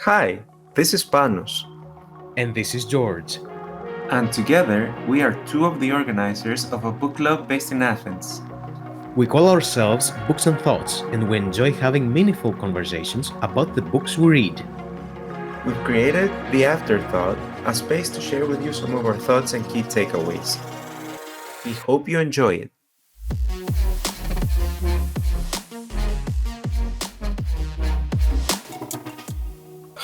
Hi, this is Panos, And this is George. and together we are two of the organizers of a book club based in Athens. We call ourselves Books and Thoughts, and we enjoy having meaningful conversations about the books we read. We've created the Afterthought, a space to share with you some of our thoughts and key takeaways. We hope you enjoy it.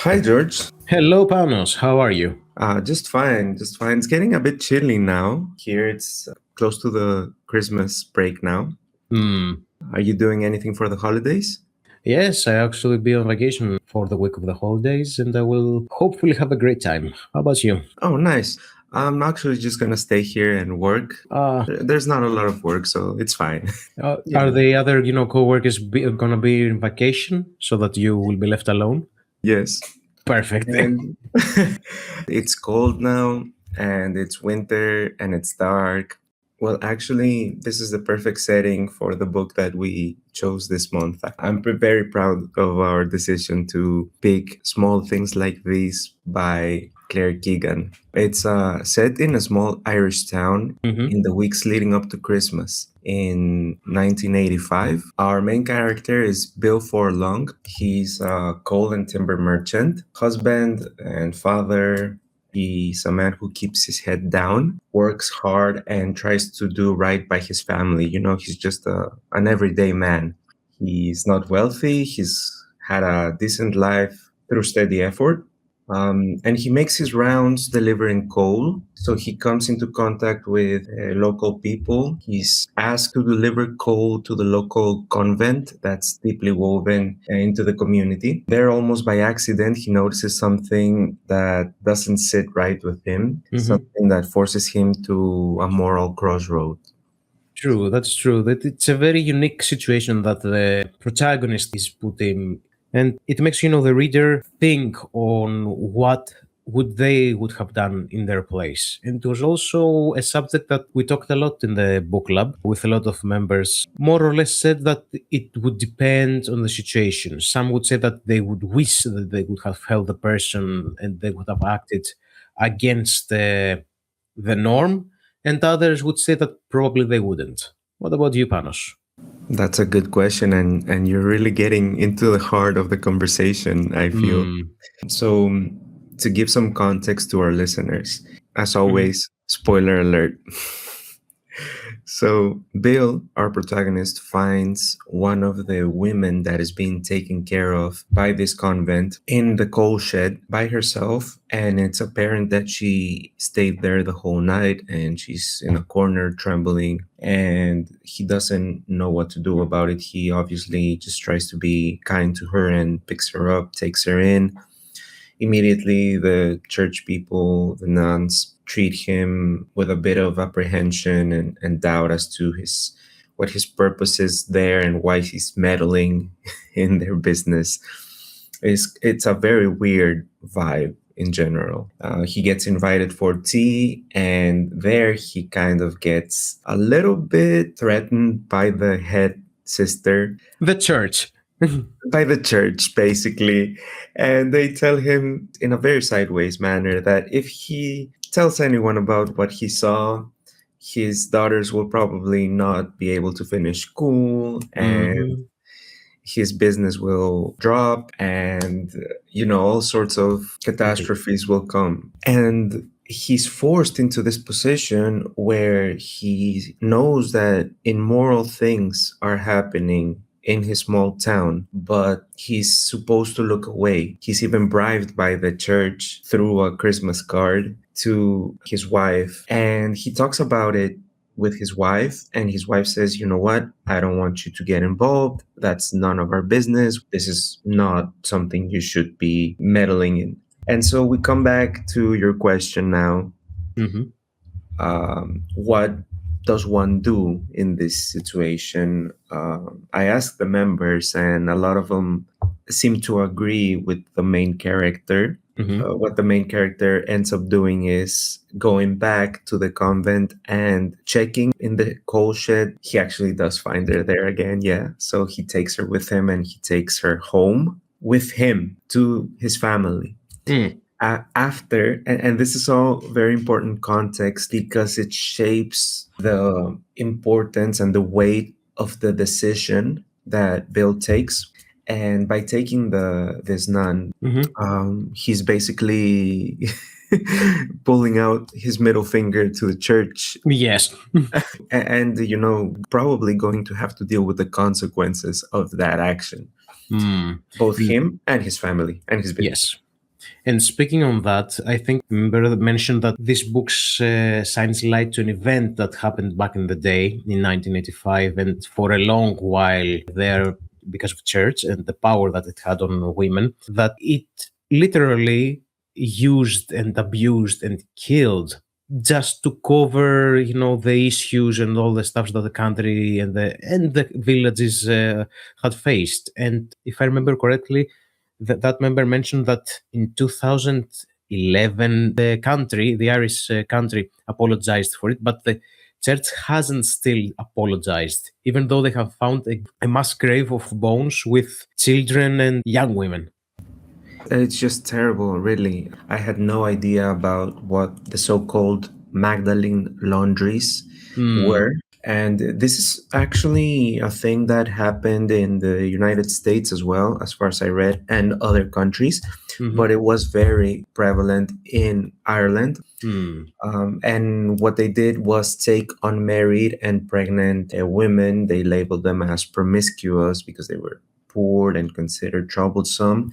Hi, George. Hello, Panos. How are you? Just fine, just fine. It's getting a bit chilly now. Here it's close to the Christmas break now. Are you doing anything for the holidays? Yes, I actually be on vacation for the week of the holidays, and I will hopefully have a great time. How about you? Oh, nice. I'm actually just gonna stay here and work. There's not a lot of work, so it's fine. Yeah. Are the other, co-workers gonna be in vacation so that you will be left alone? Yes. Perfect. And it's cold now, and it's winter, and it's dark. Well, actually, this is the perfect setting for the book that we chose this month. I'm very proud of our decision to pick Small Things Like These by Claire Keegan. It's set in a small Irish town in the weeks leading up to Christmas. In 1985, our main character is Bill Forlong. He's a coal and timber merchant, husband and father. He's a man who keeps his head down, works hard, and tries to do right by his family. He's just an everyday man. He's not wealthy. He's had a decent life through steady effort. And he makes his rounds delivering coal. So he comes into contact with local people. He's asked to deliver coal to the local convent that's deeply woven into the community. There, almost by accident, he notices something that doesn't sit right with him, something that forces him to a moral crossroad. True, that's true. That it's a very unique situation that the protagonist is put in, and it makes the reader think on what would have done in their place. And it was also a subject that we talked a lot in the book club with a lot of members. More or less said that it would depend on the situation. Some would say that they would wish that they would have held the person and they would have acted against the norm, and others would say that probably they wouldn't. What about you, Panos? That's a good question, and you're really getting into the heart of the conversation, I feel. So, to give some context to our listeners, as always, spoiler alert. So, Bill, our protagonist, finds one of the women that is being taken care of by this convent in the coal shed by herself. And it's apparent that she stayed there the whole night and she's in a corner trembling. And he doesn't know what to do about it. He obviously just tries to be kind to her and picks her up, takes her in. Immediately, the church people, the nuns, treat him with a bit of apprehension and doubt as to what his purpose is there and why he's meddling in their business. It's a very weird vibe in general. He gets invited for tea, and there he kind of gets a little bit threatened by the head sister. The church. By the church, basically. And they tell him in a very sideways manner that if he tells anyone about what he saw, his daughters will probably not be able to finish school and his business will drop and, all sorts of catastrophes will come. And he's forced into this position where he knows that immoral things are happening in his small town, but he's supposed to look away. He's even bribed by the church through a Christmas card to his wife. And he talks about it with his wife, and his wife says, you know what? I don't want you to get involved. That's none of our business. This is not something you should be meddling in. And so we come back to your question now. What does one do in this situation? I asked the members, and a lot of them seem to agree with the main character. What the main character ends up doing is going back to the convent and checking in the coal shed. He actually does find her there again, yeah. So he takes her with him and he takes her home with him to his family. After, and this is all very important context because it shapes the importance and the weight of the decision that Bill takes. And by taking this nun, he's basically pulling out his middle finger to the church. Yes. And, probably going to have to deal with the consequences of that action. Both him and his family and his business. Yes. And speaking on that, I think remember mentioned that this book shines light to an event that happened back in the day in 1985, and for a long while there, because of church and the power that it had on women, that it literally used and abused and killed just to cover, the issues and all the stuff that the country and the villages had faced. And if I remember correctly, that member mentioned that in 2011 the Irish country apologized for it, but the church hasn't still apologized, even though they have found a mass grave of bones with children and young women. It's just terrible, really. I had no idea about what the so-called Magdalene laundries were. And this is actually a thing that happened in the United States as well, as far as I read, and other countries. But it was very prevalent in Ireland. And what they did was take unmarried and pregnant women. They labeled them as promiscuous because they were poor and considered troublesome.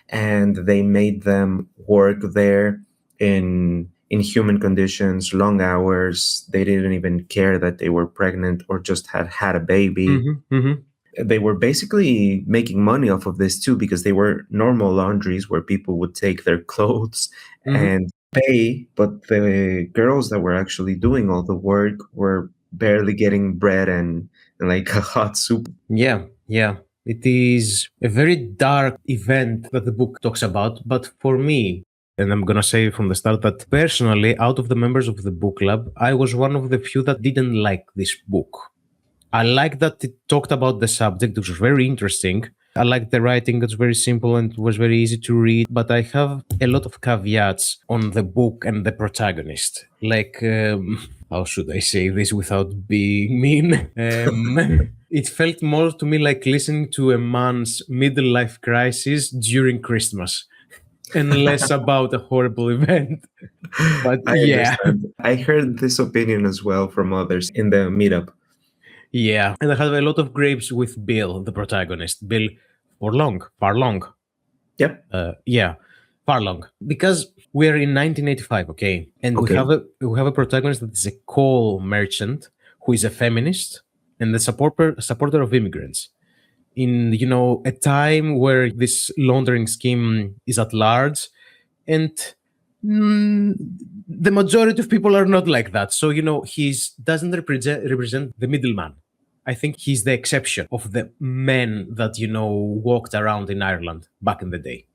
And they made them work there in human conditions, long hours. They didn't even care that they were pregnant or just had a baby. They were basically making money off of this too, because they were normal laundries where people would take their clothes and pay, but the girls that were actually doing all the work were barely getting bread and like a hot soup. Yeah. It is a very dark event that the book talks about, but for me, and I'm going to say from the start that personally, out of the members of the book club, I was one of the few that didn't like this book. I like that it talked about the subject, which was very interesting. I like the writing, it's very simple and it was very easy to read, but I have a lot of caveats on the book and the protagonist. Like, how should I say this without being mean? It felt more to me like listening to a man's middle life crisis during Christmas and less about a horrible event. But I understand. I heard this opinion as well from others in the meetup. Yeah, and I have a lot of grapes with Bill, the protagonist. Bill far long. Yep. Far long. Because we're in 1985, okay? And we have a protagonist that is a coal merchant who is a feminist and the supporter of immigrants. In, a time where this laundering scheme is at large, and the majority of people are not like that. So, he doesn't represent the middleman. I think he's the exception of the men that, walked around in Ireland back in the day.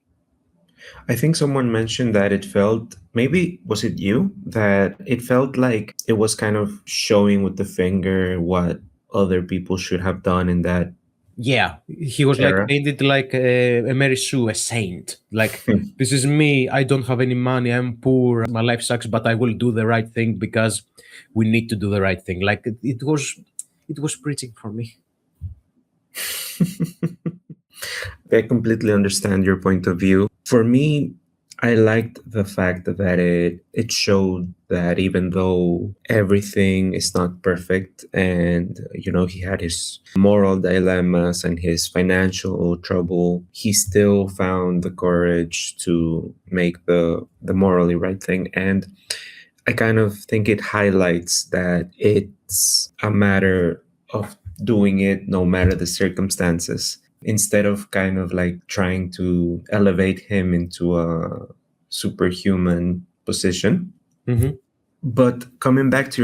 I think someone mentioned that it felt, maybe was it you, that it felt like it was kind of showing with the finger what other people should have done in that. Yeah, he was era. like painted like a Mary Sue, a saint. Like, this is me, I don't have any money, I'm poor, my life sucks, but I will do the right thing because we need to do the right thing. Like, it was preaching for me. I completely understand your point of view. For me, I liked the fact that it showed that even though everything is not perfect and, he had his moral dilemmas and his financial trouble, he still found the courage to make the morally right thing. And I kind of think it highlights that it's a matter of doing it no matter the circumstances, instead of kind of like trying to elevate him into a superhuman position. But coming back to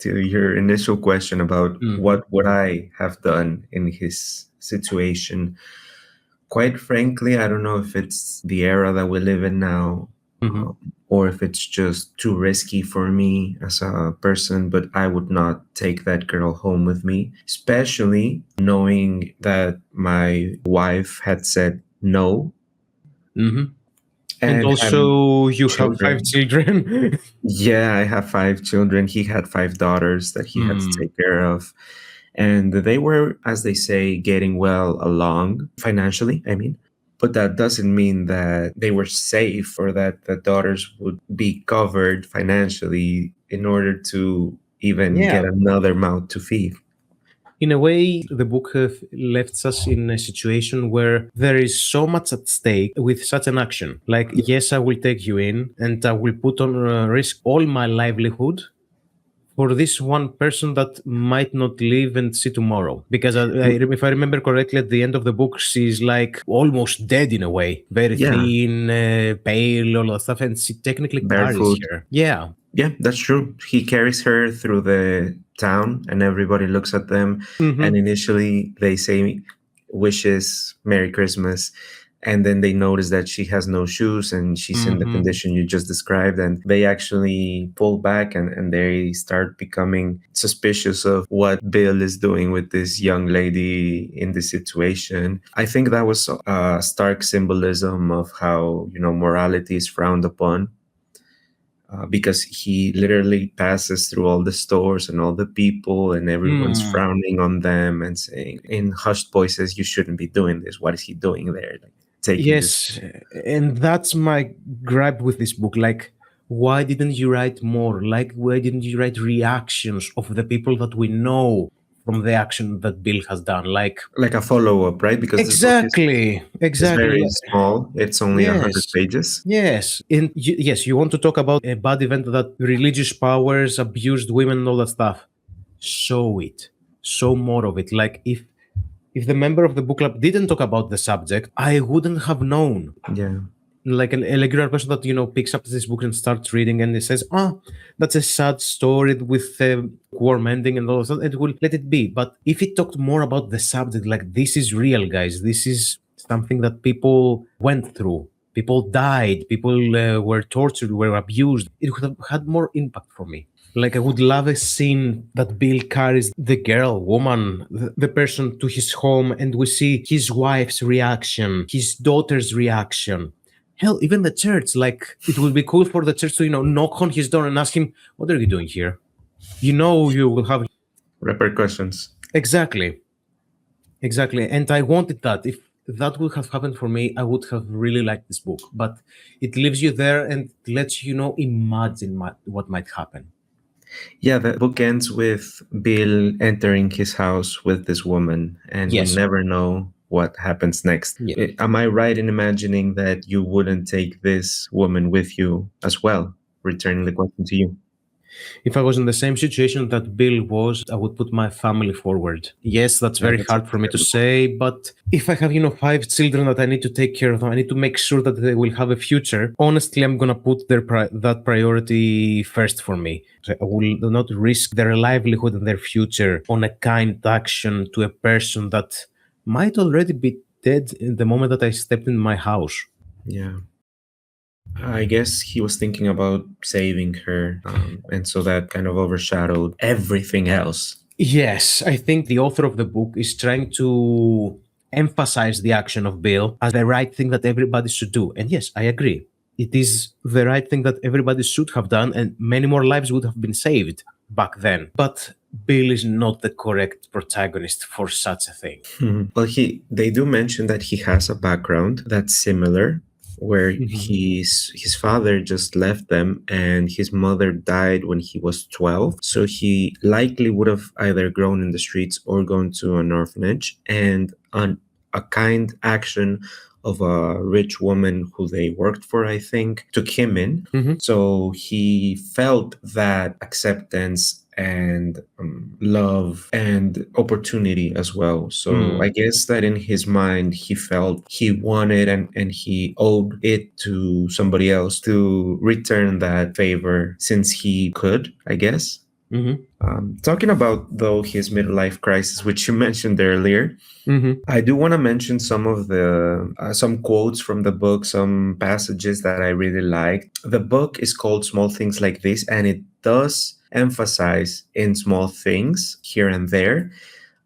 your initial question about what would I have done in his situation, quite frankly, I don't know if it's the era that we live in now. or if it's just too risky for me as a person, but I would not take that girl home with me, especially knowing that my wife had said no Hmm. And and having also, you have five children. children. Yeah, I have 5 children. He had 5 daughters that he had to Hmm. take care of. And they were, as they say, getting well along financially, I mean. But that doesn't mean that they were safe or that the daughters would be covered financially in order to even get Yeah. another mouth to feed. In a way, the book left us in a situation where there is so much at stake with such an action. Like, yes, I will take you in and I will put on risk all my livelihood for this one person that might not live and see tomorrow. Because if I remember correctly, at the end of the book, she's like almost dead in a way, very Yeah, thin, pale, all that stuff, and she technically carries barefoot. her. Yeah. Yeah, that's true. He carries her through the town and everybody looks at them. And Hmm. initially they say wishes, Merry Christmas. And then they notice that she has no shoes and she's in the Hmm. condition you just described. And they actually pull back and they start becoming suspicious of what Bill is doing with this young lady in this situation. I think that was a stark symbolism of how, morality is frowned upon, because he literally passes through all the stores and all the people, and everyone's Mm. frowning on them and saying in hushed voices, "You shouldn't be doing this. What is he doing there? Like taking this." Yes, and that's my gripe with this book. Like, why didn't you write more? Like, why didn't you write reactions of the people that we know from the action that Bill has done? Like, Like a follow up, right? Because this book exactly, is exactly. very small. It's only 100 Yes, pages. yes. And yes, you want to talk about a bad event that religious powers abused women and all that stuff. Show it. Show more of it. Like, if the member of the book club didn't talk about the subject, I wouldn't have known. Yeah. Like a regular person that picks up this book and starts reading and it says, "Oh, that's a sad story with a warm ending," and all of that, it will let it be. But if it talked more about the subject, like, this is real, guys, this is something that people went through, people died, people were tortured, were abused, it would have had more impact for me. Like, I would love a scene that Bill carries the girl, woman, the person to his home, and we see his wife's reaction, his daughter's reaction. Hell, even the church. Like, it would be cool for the church to, knock on his door and ask him, "What are you doing here?" You will have. Repercussions. Exactly. Exactly. And I wanted that. If that would have happened for me, I would have really liked this book. But it leaves you there and lets you imagine what might happen. Yeah, the book ends with Bill entering his house with this woman, and we Yes. never know what happens next. Yeah. Am I right in imagining that you wouldn't take this woman with you as well? Returning the question to you. If I was in the same situation that Bill was, I would put my family forward. Yes, that's Yeah, very that's hard for me to understandable. say, but if I have, 5 children that I need to take care of, I need to make sure that they will have a future. Honestly, I'm gonna put that priority first for me. I will not risk their livelihood and their future on a kind action to a person that might already be dead in the moment that I stepped in my house. Yeah. I guess he was thinking about saving her, and so that kind of overshadowed everything else. Yes, I think the author of the book is trying to emphasize the action of Bill as the right thing that everybody should do. And yes, I agree. It is the right thing that everybody should have done, and many more lives would have been saved back then. But Bill is not the correct protagonist for such a thing. Well, they do mention that he has a background that's similar, where Mhm. his father just left them and his mother died when he was 12. So he likely would have either grown in the streets or gone to an orphanage. And on a kind action of a rich woman who they worked for, I think, took him in. Mhm. So he felt that acceptance and love and opportunity as well. So Mm. I guess that in his mind, he felt he wanted and he owed it to somebody else to return that favor since he could, I guess. Mm-hmm. Talking about, though, his midlife crisis, which you mentioned earlier, Mm-hmm. I do want to mention some of the some quotes from the book, some passages that I really liked. The book is called Small Things Like This, and it does emphasize in small things here and there.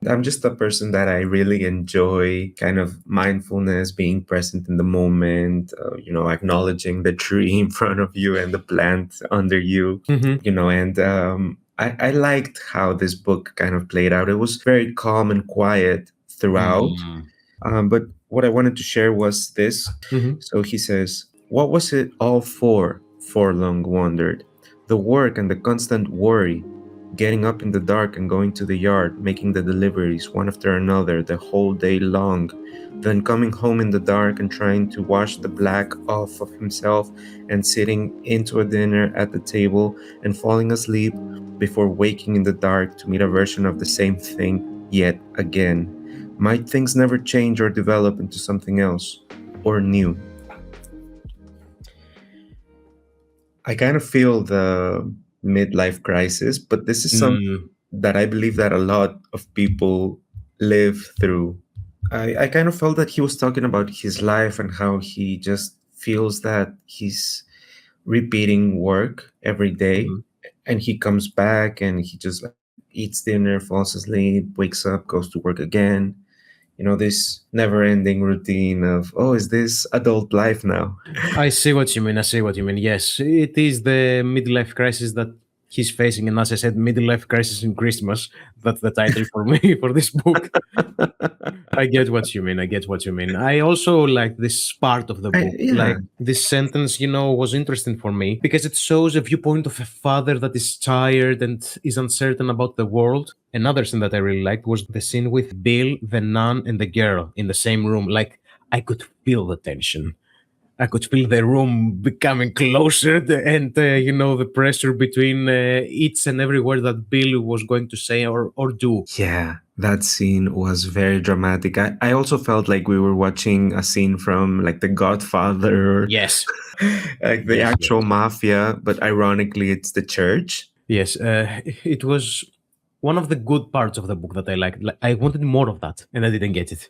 I'm just a person that I really enjoy kind of mindfulness, being present in the moment, acknowledging the tree in front of you and the plant under you, Mm-hmm. and I liked how this book kind of played out. It was very calm and quiet throughout. Mm-hmm. But what I wanted to share was this. Mm-hmm. So he says, "What was it all for?" Forlong wondered. "The work and the constant worry, getting up in the dark and going to the yard, making the deliveries one after another the whole day long, then coming home in the dark and trying to wash the black off of himself and sitting into a dinner at the table and falling asleep before waking in the dark to meet a version of the same thing yet again. Might things never change or develop into something else or new?" I kind of feel the midlife crisis, but this is something Mm. that I believe that a lot of people live through. I kind of felt that he was talking about his life and how he just feels that he's repeating work every day, Mm-hmm. and he comes back and he just like eats dinner, falls asleep, wakes up, goes to work again. This never ending routine of, oh, is this adult life now? I see what you mean. I see what you mean. Yes, it is the midlife crisis that he's facing, and as I said, midlife crisis in Christmas. That's the title for me for this book. I get what you mean. I get what you mean. I also like this part of the book. Yeah, Like this sentence, was interesting for me because it shows a viewpoint of a father that is tired and is uncertain about the world. Another thing that I really liked was the scene with Bill, the nun, and the girl in the same room. Like I could feel the tension. I could feel the room becoming closer and, the pressure between each and every word that Bill was going to say or do. yeah, that scene was very dramatic. I also felt like we were watching a scene from like The Godfather, or Yes. like the Yes, actual yes. mafia, but ironically, it's the church. Yes, it was one of the good parts of the book that I liked. Like, I wanted more of that, and I didn't get it.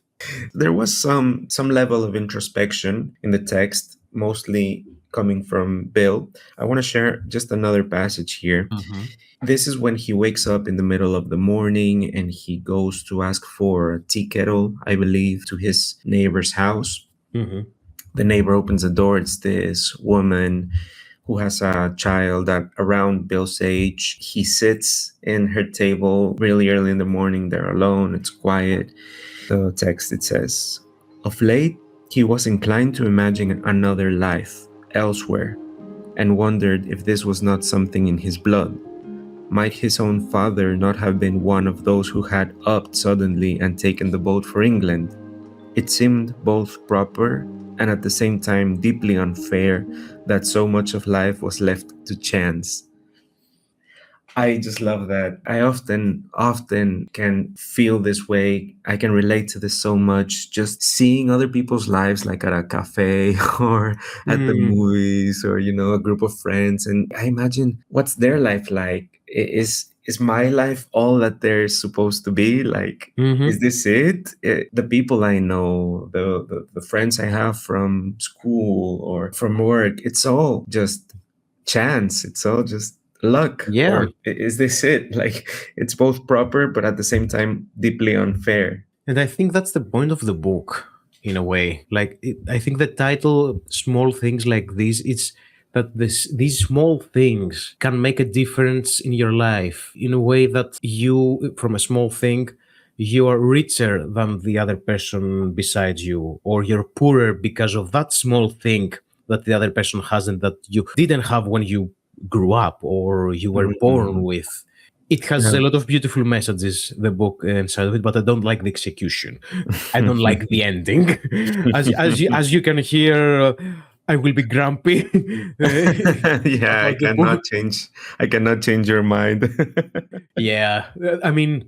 There was some level of introspection in the text, mostly coming from Bill. I want to share just another passage here. Mm-hmm. This is when he wakes up in the middle of the morning and he goes to ask for a tea kettle, I believe, to his neighbor's house. Mm-hmm. The neighbor opens the door. It's this woman who has a child at around Bill's age. He sits in her table really early in the morning. They're alone. It's quiet. The text, it says, "Of late, he was inclined to imagine another life elsewhere and wondered if this was not something in his blood. Might his own father not have been one of those who had upped suddenly and taken the boat for England? It seemed both proper and at the same time deeply unfair that so much of life was left to chance." I just love that. I often can feel this way. I can relate to this so much. Just seeing other people's lives, like at a cafe or at the Mm-hmm. movies, or a group of friends, and I imagine what's their life like. Is my life all that they're supposed to be? Like, is Mm-hmm. this it? The people I know, the friends I have from school or from work, it's all just chance. It's all just luck. Yeah. Or is this it? Like, it's both proper but at the same time deeply unfair. And I think that's the point of the book, in a way. Like, I think the title, Small Things Like This, it's that these small things can make a difference in your life in a way that you, from a small thing, you are richer than the other person beside you, or you're poorer because of that small thing that the other person hasn't, that you didn't have when you grew up or you were born Mhm. with. It has Yeah. a lot of beautiful messages, the book inside of it, but I don't like the execution. I don't like the ending. As you can hear, I will be grumpy Yeah, about the book. I cannot change your mind. Yeah, I mean,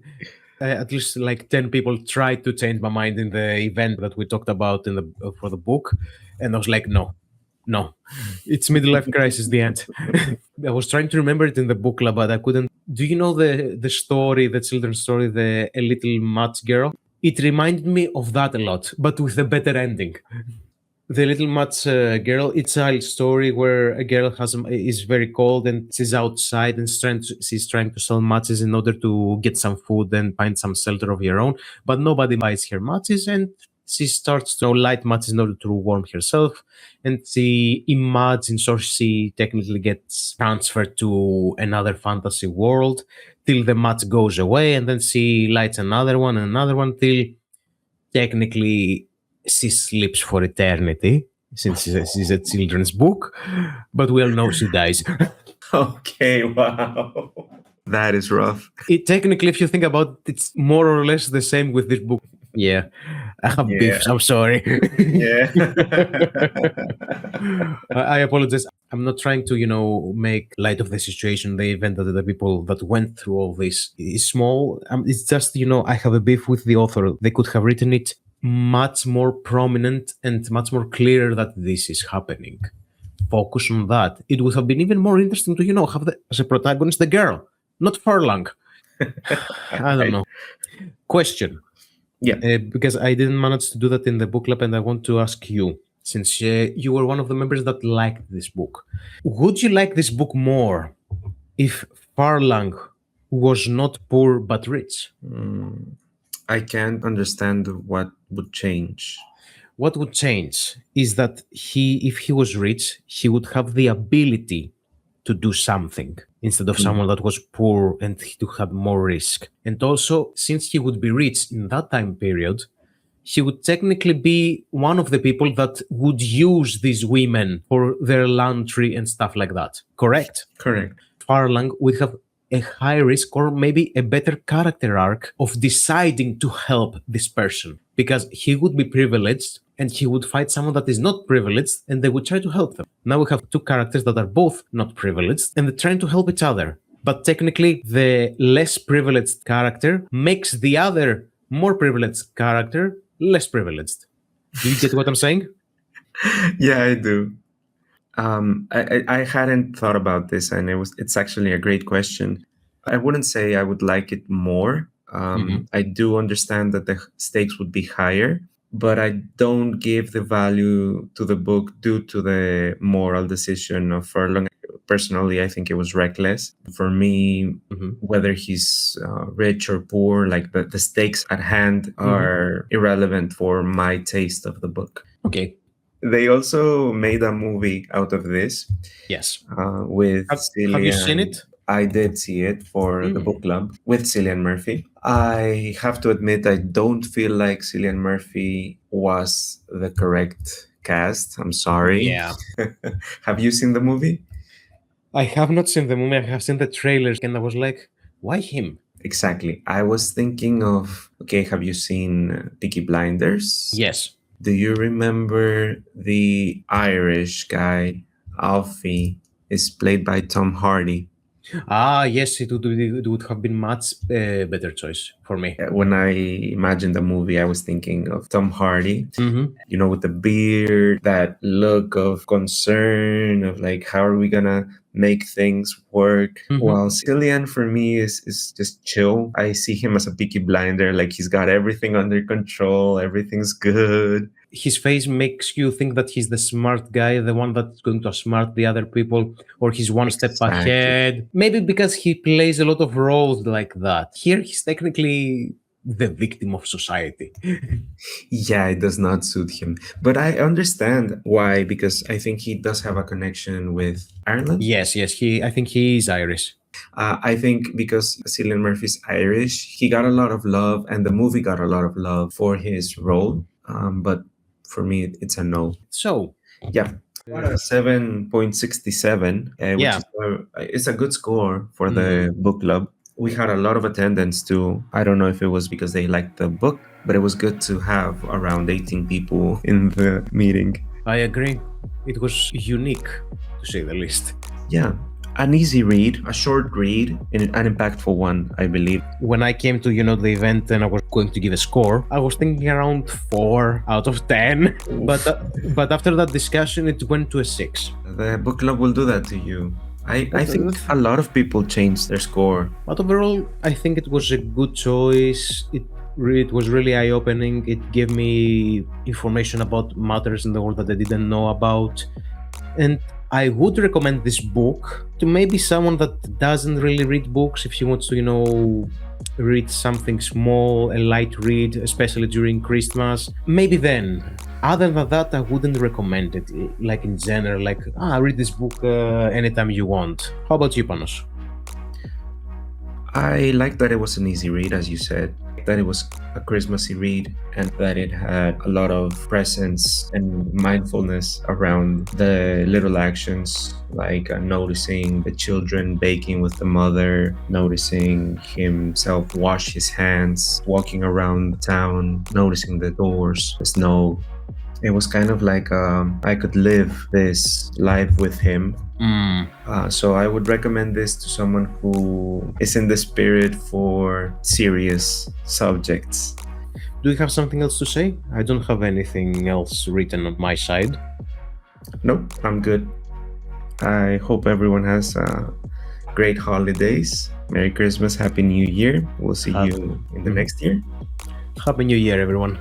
at least like 10 people tried to change my mind in the event that we talked about in the for the book, and I was like, no, no, it's midlife crisis. The end. I was trying to remember it in the book club, but I couldn't. Do you know the story, the children's story, the A Little Match Girl? It reminded me of that a lot, but with a better ending. The Little Match Girl, it's a child story where a girl is very cold and she's outside and she's trying to sell matches in order to get some food and find some shelter of her own, but nobody buys her matches, and she starts to light matches in order to warm herself, and she imagines, or she technically gets transferred to another fantasy world till the match goes away, and then she lights another one and another one till technically she sleeps for eternity, since she's a children's book, but we all know she dies. Okay, wow. That is rough. Technically, if you think about it, it's more or less the same with this book. Yeah, I have beefs. I'm sorry. Yeah. I apologize. I'm not trying to, make light of the situation, the event that the people that went through all this is small. It's just, I have a beef with the author. They could have written it much more prominent and much more clear that this is happening. Focus on that. It would have been even more interesting to, have as a protagonist the girl, not Furlong. I don't know. Question. Yeah. Because I didn't manage to do that in the book club, and I want to ask you, since you were one of the members that liked this book, would you like this book more if Furlong was not poor but rich? I can't understand what would change. What would change is that if he was rich, he would have the ability to do something instead of someone that was poor and to have more risk. And also, since he would be rich in that time period, he would technically be one of the people that would use these women for their laundry and stuff like that. Correct? Correct. Furlong would have a high risk, or maybe a better character arc of deciding to help this person, because he would be privileged and he would fight someone that is not privileged and they would try to help them. Now we have two characters that are both not privileged and they're trying to help each other. But technically, the less privileged character makes the other more privileged character less privileged. Do you get what I'm saying? Yeah, I do. I hadn't thought about this, and it's actually a great question. I wouldn't say I would like it more. I do understand that the stakes would be higher, but I don't give the value to the book due to the moral decision of Furlong. Personally, I think it was reckless. For me, whether he's rich or poor, like the stakes at hand are irrelevant for my taste of the book. Okay. They also made a movie out of this. Yes. With Cillian. Have you seen it? I did see it for the book club with Cillian Murphy. I have to admit, I don't feel like Cillian Murphy was the correct cast. I'm sorry. Yeah. Have you seen the movie? I have not seen the movie. I have seen the trailers, and I was like, why him? Exactly. I was thinking of, okay, have you seen Peaky Blinders? Yes. Do you remember the Irish guy, Alfie, is played by Tom Hardy? Yes, it would have been much better choice for me. When I imagined the movie, I was thinking of Tom Hardy, with the beard, that look of concern, of like, how are we gonna make things work? While Cillian, for me, is just chill. I see him as a Peaky Blinder, like he's got everything under control, everything's good. His face makes you think that he's the smart guy, the one that's going to outsmart the other people, or he's one step ahead. Maybe because he plays a lot of roles like that. Here, he's technically the victim of society. Yeah, it does not suit him. But I understand why, because I think he does have a connection with Ireland. Yes. I think he is Irish. I think because Cillian Murphy's Irish, he got a lot of love, and the movie got a lot of love for his role. But for me, it's a no. So, yeah, 7.67, which is a good score for the book club. We had a lot of attendance too. I don't know if it was because they liked the book, but it was good to have around 18 people in the meeting. I agree. It was unique, to say the least. Yeah. An easy read, a short read, and an impactful one, I believe. When I came to, the event and I was going to give a score, I was thinking around 4 out of 10. But after that discussion, it went to a 6. The book club will do that to you. I think a lot of people changed their score. But overall, I think it was a good choice. It was really eye-opening. It gave me information about matters in the world that I didn't know about. And I would recommend this book to maybe someone that doesn't really read books, if she wants to, read something small, a light read, especially during Christmas. Maybe then. Other than that, I wouldn't recommend it, like in general, like, read this book anytime you want. How about you, Panos? I like that it was an easy read, as you said, that it was a Christmassy read, and that it had a lot of presence and mindfulness around the little actions, like noticing the children baking with the mother, noticing himself wash his hands, walking around town, noticing the doors, the snow. It was kind of like I could live this life with him. So I would recommend this to someone who is in the spirit for serious subjects. Do you have something else to say? I don't have anything else written on my side. Nope, I'm good. I hope everyone has great holidays. Merry Christmas, Happy New Year. We'll see you in the next year. Happy New Year, everyone.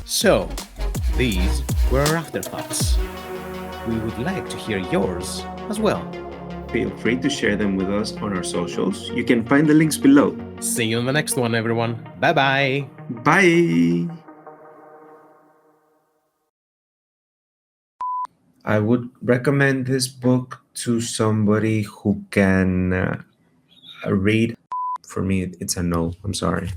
So, these were our afterthoughts. We would like to hear yours as well. Feel free to share them with us on our socials. You can find the links below. See you in the next one, everyone. Bye-bye. Bye! I would recommend this book to somebody who can read. For me, it's a no. I'm sorry.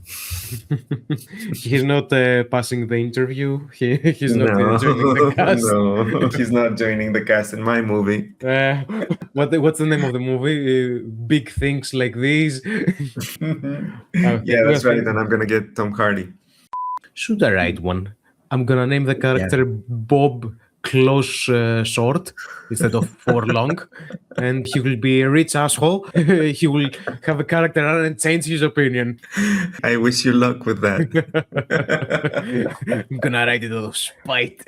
He's not passing the interview. He's not joining the cast. No, he's not joining the cast in my movie. What's the name of the movie? Big Things Like These. Yeah, that's right. And I'm gonna get Tom Hardy. Should I write one? I'm gonna name the character Bob Close Short instead of for long, and he will be a rich asshole. He will have a character and change his opinion. I wish you luck with that. I'm gonna write it out of spite.